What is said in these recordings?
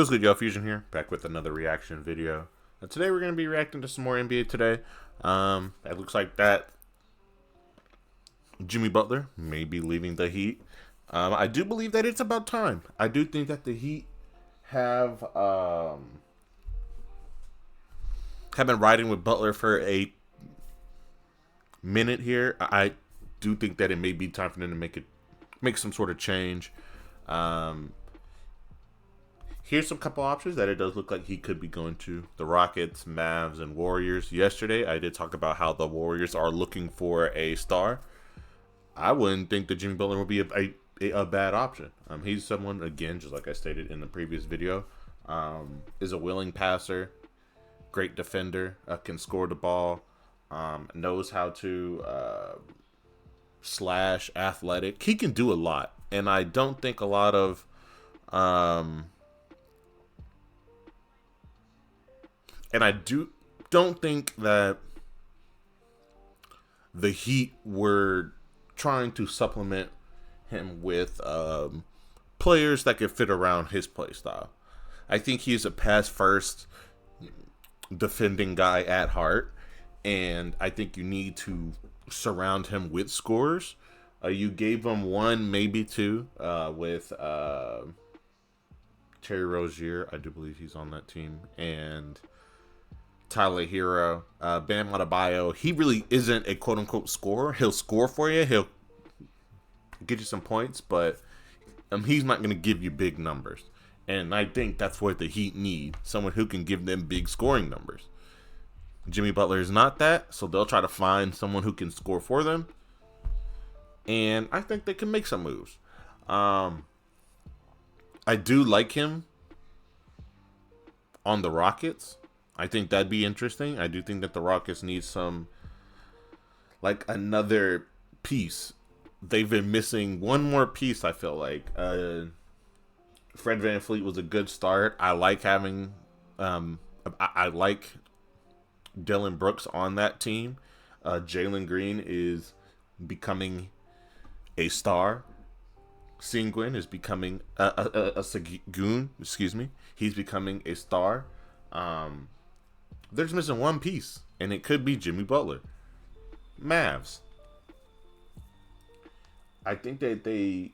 What's good, y'all? Fuzion here, back with another reaction video. Today we're going to be reacting to some more NBA today. It looks like that Jimmy Butler may be leaving the Heat. I do believe that it's about time. I do think that the Heat have been riding with Butler for a minute here. I do think that it may be time for them to make some sort of change. Here's some couple options that it does look like he could be going to: the Rockets, Mavs, and Warriors. Yesterday, I did talk about how the Warriors are looking for a star. I wouldn't think that Jimmy Butler would be a bad option. He's someone, again, just like I stated in the previous video, is a willing passer, great defender, can score the ball, knows how to slash, athletic. He can do a lot, and I don't think a lot of and I don't think that the Heat were trying to supplement him with players that could fit around his play style. I think he's a pass first defending guy at heart, and I think you need to surround him with scorers. You gave him one, maybe two, with Terry Rozier. I do believe he's on that team, and Tyler Hero, Bam Adebayo. He really isn't a quote-unquote scorer. He'll score for you. He'll get you some points, but he's not going to give you big numbers. And I think that's what the Heat need, someone who can give them big scoring numbers. Jimmy Butler is not that, so they'll try to find someone who can score for them. And I think they can make some moves. I do like him on the Rockets. I think that'd be interesting. I do think that the Rockets need another piece. They've been missing one more piece, I feel like. Fred VanVleet was a good start. I like having, I like Dylan Brooks on that team. Jalen Green is becoming a star. Sengun is becoming Sengun, excuse me. He's becoming a star. They're just missing one piece, and it could be Jimmy Butler. Mavs. I think that they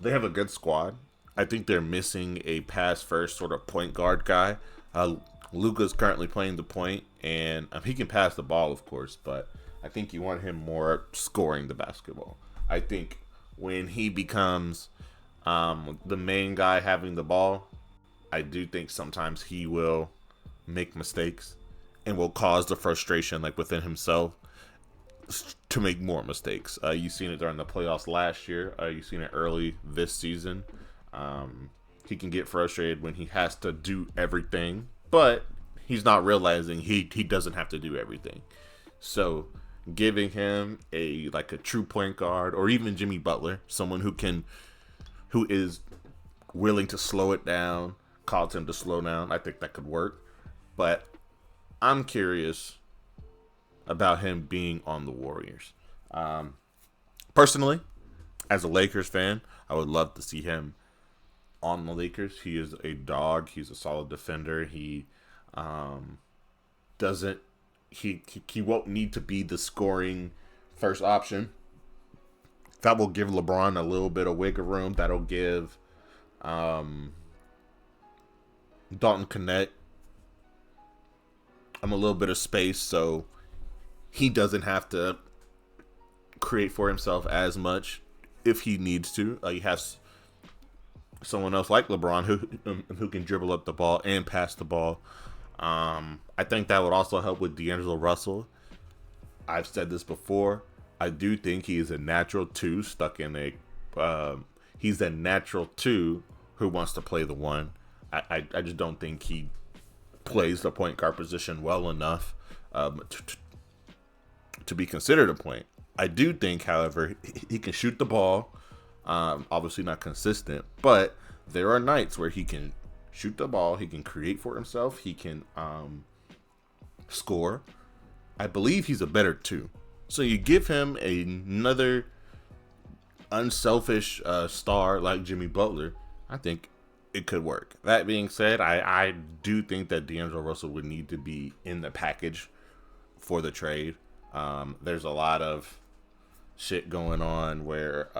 have a good squad. I think they're missing a pass first sort of point guard guy. Luka's currently playing the point, and he can pass the ball, of course, but I think you want him more scoring the basketball. I think when he becomes the main guy having the ball, I do think sometimes he will make mistakes and will cause the frustration within himself to make more mistakes. You've seen it during the playoffs last year. You've seen it early this season. He can get frustrated when he has to do everything, but he's not realizing he doesn't have to do everything. So giving him a true point guard, or even Jimmy Butler, someone who is willing to slow it down, cause him to slow down, I think that could work. But I'm curious about him being on the Warriors. Personally, as a Lakers fan, I would love to see him on the Lakers. He is a dog. He's a solid defender. He doesn't. He won't need to be the scoring first option. That will give LeBron a little bit of wiggle room. That'll give Dalton Connect a little bit of space, so he doesn't have to create for himself as much if he needs to. He has someone else like LeBron who can dribble up the ball and pass the ball. I think that would also help with D'Angelo Russell. I've said this before. I do think he is a natural two stuck in he's a natural two who wants to play the one. I just don't think he plays the point guard position well enough to be considered a point. I do think, however, he can shoot the ball. Obviously not consistent, but there are nights where he can shoot the ball. He can create for himself. He can score. I believe he's a better two. So you give him another unselfish star like Jimmy Butler, I think it could work. That being said, I do think that D'Angelo Russell would need to be in the package for the trade. There's a lot of shit going on where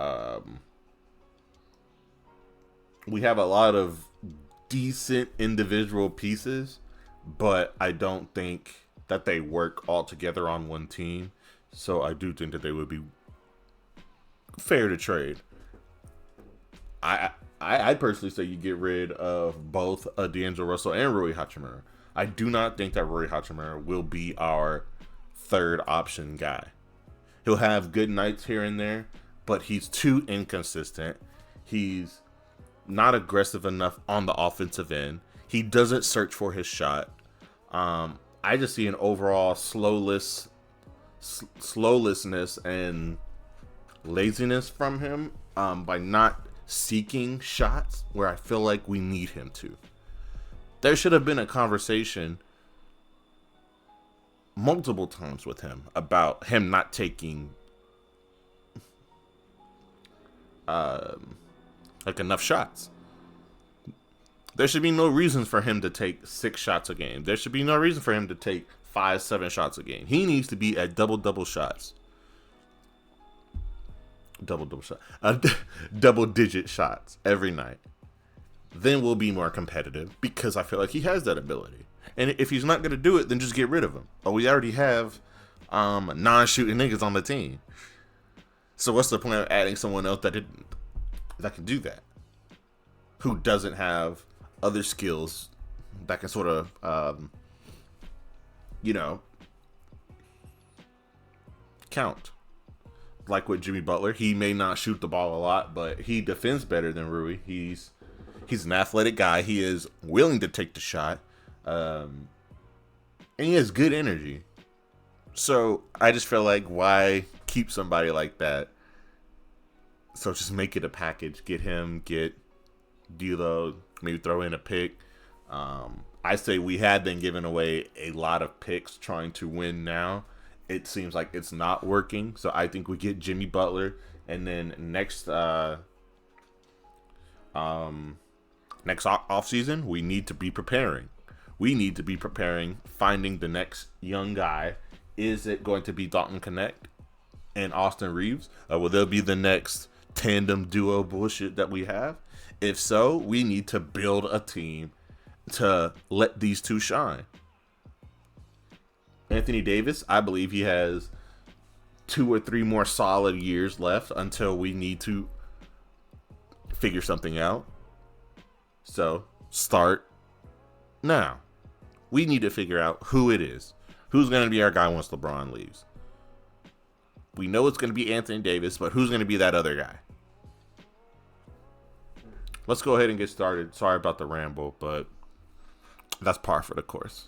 we have a lot of decent individual pieces, but I don't think that they work all together on one team. So I do think that they would be fair to trade. I personally say you get rid of both D'Angelo Russell and Rui Hachimura. I do not think that Rui Hachimura will be our third option guy. He'll have good nights here and there, but he's too inconsistent. He's not aggressive enough on the offensive end. He doesn't search for his shot. I just see an overall slowlessness and laziness from him by not seeking shots where I feel like we need him to. There should have been a conversation multiple times with him about him not taking like enough shots. There should be no reasons for him to take 6 shots a game. There should be no reason for him to take 5-7 shots a game. He needs to be at double shots. Double digit shots every night. Then we'll be more competitive because I feel like he has that ability. And if he's not going to do it, then just get rid of him. But we already have non-shooting niggas on the team. So what's the point of adding someone else that can do that? Who doesn't have other skills that can sort of, count. Like with Jimmy Butler, he may not shoot the ball a lot, but he defends better than Rui. He's an athletic guy. He is willing to take the shot, and he has good energy. So I just feel like, why keep somebody like that? So just make it a package. Get him, get D'Lo, maybe throw in a pick. I say we had been giving away a lot of picks trying to win now. It seems like it's not working. So I think we get Jimmy Butler, and then next offseason, we need to be preparing. We need to be preparing, finding the next young guy. Is it going to be Dalton Connect and Austin Reeves? Will there be the next tandem duo bullshit that we have? If so, we need to build a team to let these two shine. Anthony Davis, I believe he has 2 or 3 more solid years left until we need to figure something out. So, start now. We need to figure out who it is. Who's going to be our guy once LeBron leaves? We know it's going to be Anthony Davis, but who's going to be that other guy? Let's go ahead and get started. Sorry about the ramble, but that's par for the course.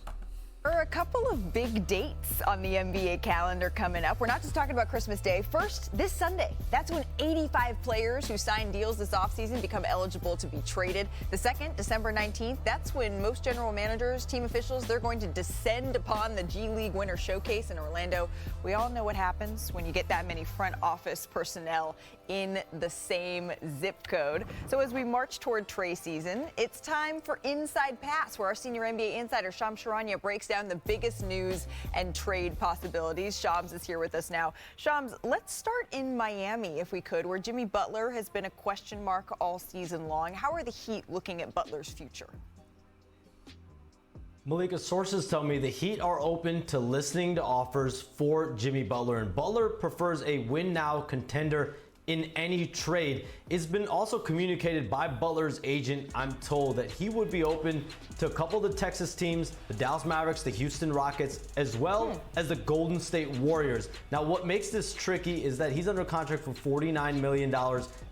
There are a couple of big dates on the NBA calendar coming up. We're not just talking about Christmas Day. First, this Sunday. That's when 85 players who signed deals this offseason become eligible to be traded. The second, December 19th, that's when most general managers, team officials, they're going to descend upon the G League Winter Showcase in Orlando. We all know what happens when you get that many front office personnel in the same zip code. So as we march toward trade season, it's time for Inside Pass, where our senior NBA insider Shams Charania breaks down the biggest news and trade possibilities. Shams is here with us now. Shams, let's start in Miami, if we could, where Jimmy Butler has been a question mark all season long. How are the Heat looking at Butler's future? Malika, sources tell me the Heat are open to listening to offers for Jimmy Butler, and Butler prefers a win-now contender in any trade. It's been also communicated by Butler's agent, I'm told, that he would be open to a couple of the Texas teams, the Dallas Mavericks, the Houston Rockets, as well as the Golden State Warriors. Now, what makes this tricky is that he's under contract for $49 million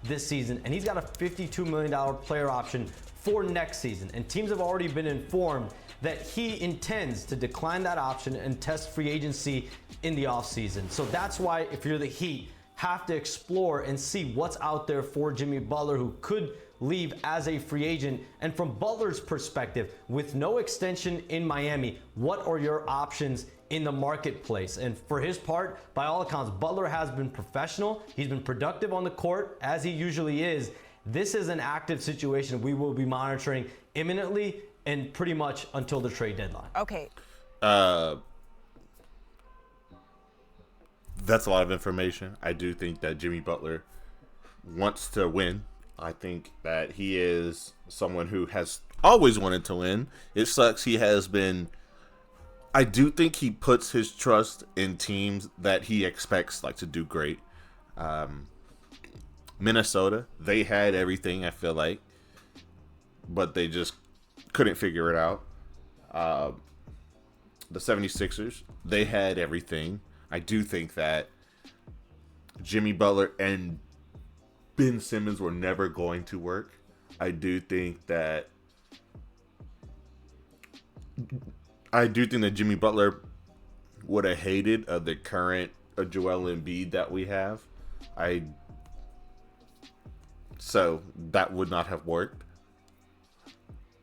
this season, and he's got a $52 million player option for next season. And teams have already been informed that he intends to decline that option and test free agency in the offseason. So that's why, if you're the Heat, have to explore and see what's out there for Jimmy Butler, who could leave as a free agent. And from Butler's perspective, with no extension in Miami, what are your options in the marketplace? And for his part, by all accounts, Butler has been professional. He's been productive on the court, as he usually is. This is an active situation we will be monitoring imminently and pretty much until the trade deadline. Okay. That's a lot of information. I do think that Jimmy Butler wants to win. I think that he is someone who has always wanted to win. It sucks he has been. I do think he puts his trust in teams that he expects like to do great. Minnesota, they had everything, I feel like, but they just couldn't figure it out. The 76ers, they had everything. I do think that Jimmy Butler and Ben Simmons were never going to work. I do think that Jimmy Butler would have hated the current Joel Embiid that we have. So that would not have worked.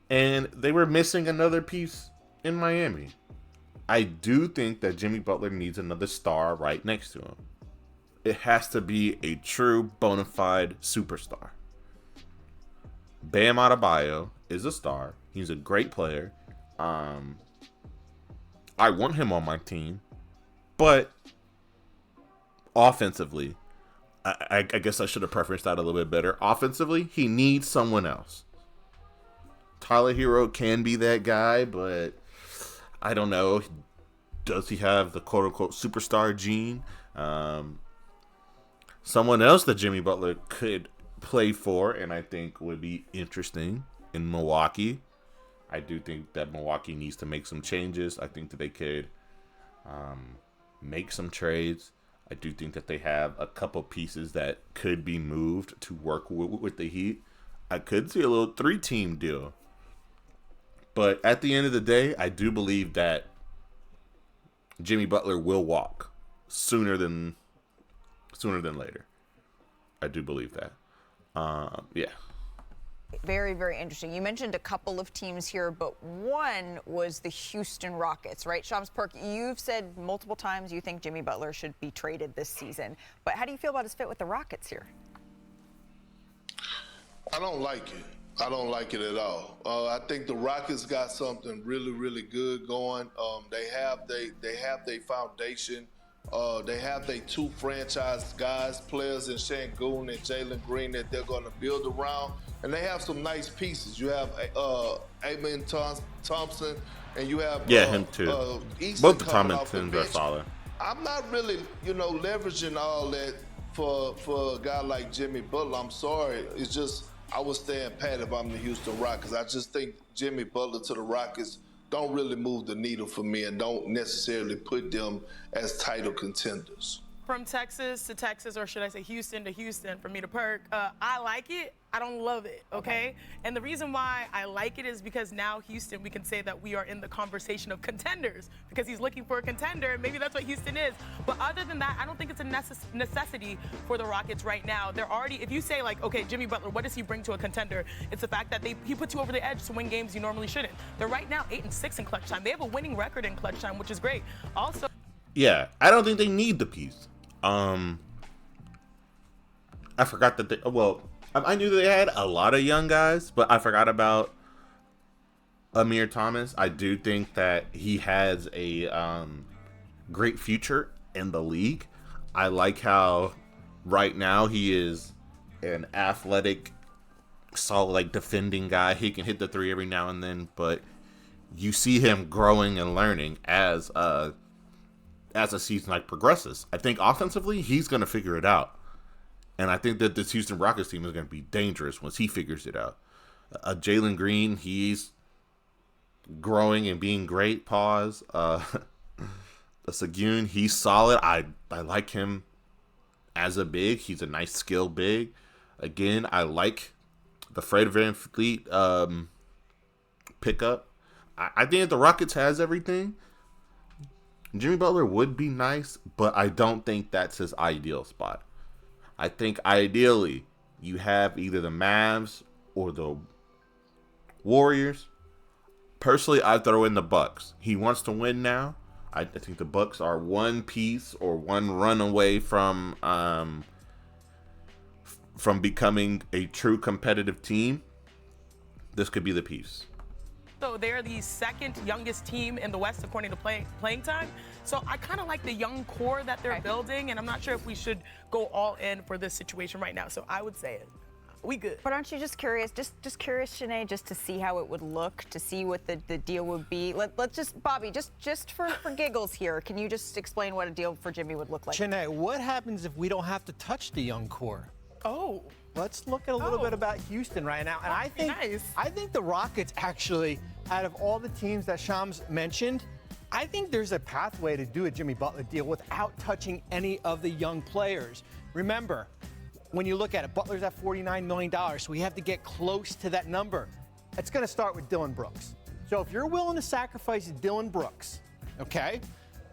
And they were missing another piece in Miami. I do think that Jimmy Butler needs another star right next to him. It has to be a true bona fide superstar. Bam Adebayo is a star. He's a great player. I want him on my team. But offensively, I guess I should have preferenced that a little bit better. Offensively, he needs someone else. Tyler Hero can be that guy, but I don't know. Does he have the quote-unquote superstar gene? Someone else that Jimmy Butler could play for and I think would be interesting in Milwaukee. I do think that Milwaukee needs to make some changes. I think that they could make some trades. I do think that they have a couple pieces that could be moved to work with the Heat. I could see a little 3-team deal. But at the end of the day, I do believe that Jimmy Butler will walk sooner than later. I do believe that. Yeah. Very, very interesting. You mentioned a couple of teams here, but one was the Houston Rockets, right? Shams Park, you've said multiple times you think Jimmy Butler should be traded this season. But how do you feel about his fit with the Rockets here? I don't like it. I don't like it at all. I think the Rockets got something really, really good going. They have their foundation. They have their 2 franchise players in Şengün and Jalen Green that they're going to build around. And they have some nice pieces. You have Amen Thompson, and you have him too. Both the Thompsons are solid. I'm not really, leveraging all that for a guy like Jimmy Butler. I'm sorry. It's just I would stand pat if I'm the Houston Rockets. I just think Jimmy Butler to the Rockets don't really move the needle for me and don't necessarily put them as title contenders. From Texas to Texas, or should I say Houston to Houston, for me to Perk, I like it. I don't love it, okay? And the reason why I like it is because now Houston, we can say that we are in the conversation of contenders because he's looking for a contender, and maybe that's what Houston is. But other than that, I don't think it's a necessity for the Rockets right now. They're already, if you say like, okay, Jimmy Butler, what does he bring to a contender? It's the fact that he puts you over the edge to win games you normally shouldn't. They're right now 8-6 in clutch time. They have a winning record in clutch time, which is great. Also, yeah, I don't think they need the piece. I forgot that I knew they had a lot of young guys, but I forgot about Amir Thomas. I do think that he has a great future in the league. I like how right now he is an athletic, solid, defending guy. He can hit the 3 every now and then, but you see him growing and learning as a season progresses. I think offensively, he's going to figure it out. And I think that this Houston Rockets team is going to be dangerous once he figures it out. Jalen Green, he's growing and being great. Şengün, he's solid. I like him as a big. He's a nice skill big. Again, I like the Fred VanVleet pickup. I think the Rockets has everything. Jimmy Butler would be nice, but I don't think that's his ideal spot. I think ideally you have either the Mavs or the Warriors. Personally, I throw in the Bucks. He wants to win now. I think the Bucks are one piece or one run away from from becoming a true competitive team, this could be the piece. So they're the second youngest team in the West according to playing time. So I kind of like the young core that they're building, and I'm not sure if we should go all in for this situation right now. So I would say we good. But aren't you just curious, just curious, Shanae, just to see how it would look, to see what the deal would be? Let's just, Bobby, just for giggles here, can you just explain what a deal for Jimmy would look like? Shanae, what happens if we don't have to touch the young core? Oh. Let's look at a little bit about Houston right now. And I think the Rockets actually, out of all the teams that Shams mentioned, I think there's a pathway to do a Jimmy Butler deal without touching any of the young players. Remember, when you look at it, Butler's at $49 million, so we have to get close to that number. It's going to start with Dillon Brooks. So if you're willing to sacrifice Dillon Brooks, okay,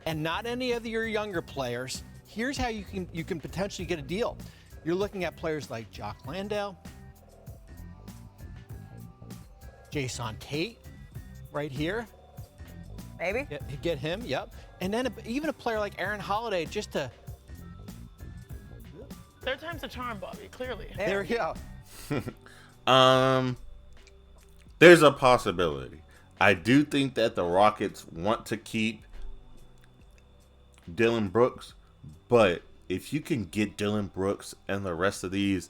and not any of your younger players, here's how you can potentially get a deal. You're looking at players like Jock Landale, Jason Tate, right here. Maybe. Get him, yep. And then even a player like Aaron Holiday, just to... Third time's a charm, Bobby, clearly. There you go. There's a possibility. I do think that the Rockets want to keep Dillon Brooks, but if you can get Dillon Brooks and the rest of these,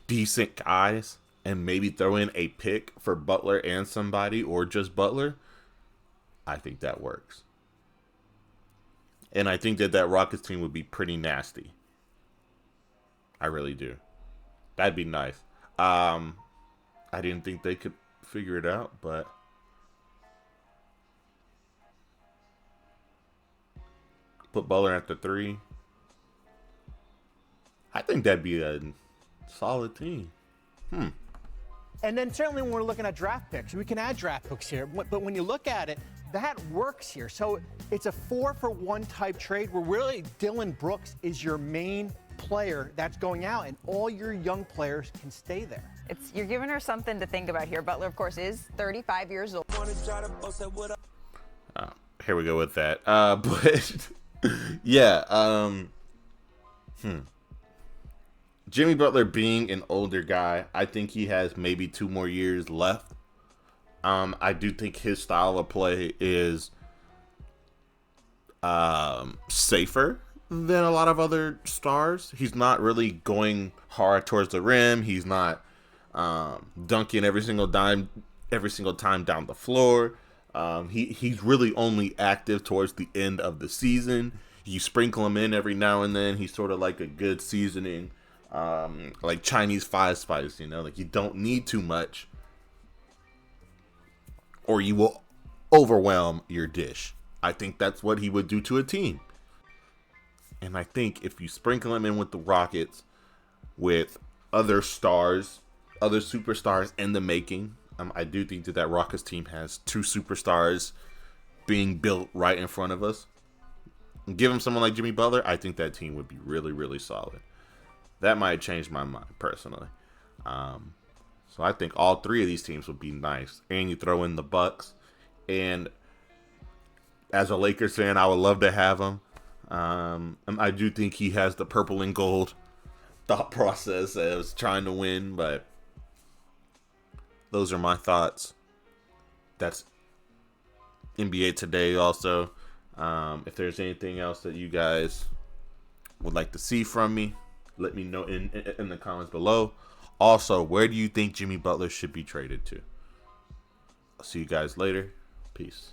decent guys, and maybe throw in a pick for Butler and somebody, or just Butler, I think that works. And I think that Rockets team would be pretty nasty. I really do. That'd be nice. I didn't think they could figure it out, but put Butler at the 3. I think that'd be a solid team. And then certainly when we're looking at draft picks, we can add draft picks here. But when you look at it, that works here. So it's a 4-for-1 type trade where really Dillon Brooks is your main player that's going out, and all your young players can stay there. You're giving her something to think about here. Butler, of course, is 35 years old. Here we go with that. But yeah, Jimmy Butler being an older guy, I think he has maybe 2 more years left. I do think his style of play is safer than a lot of other stars. He's not really going hard towards the rim. He's not dunking every single time down the floor. He's really only active towards the end of the season. You sprinkle him in every now and then. He's sort of like a good seasoning, like Chinese five spice, like you don't need too much or you will overwhelm your dish. I think that's what he would do to a team. And I think if you sprinkle him in with the Rockets, with other stars, other superstars in the making, I do think that Rockets team has 2 superstars being built right in front of us. Give him someone like Jimmy Butler, I think that team would be really, really solid. That might change my mind personally. So I think all 3 of these teams would be nice. And you throw in the Bucks. And as a Lakers fan, I would love to have him. I do think he has the purple and gold thought process as trying to win, but those are my thoughts. That's NBA Today also. If there's anything else that you guys would like to see from me, let me know in the comments below. Also, where do you think Jimmy Butler should be traded to? I'll see you guys later. Peace.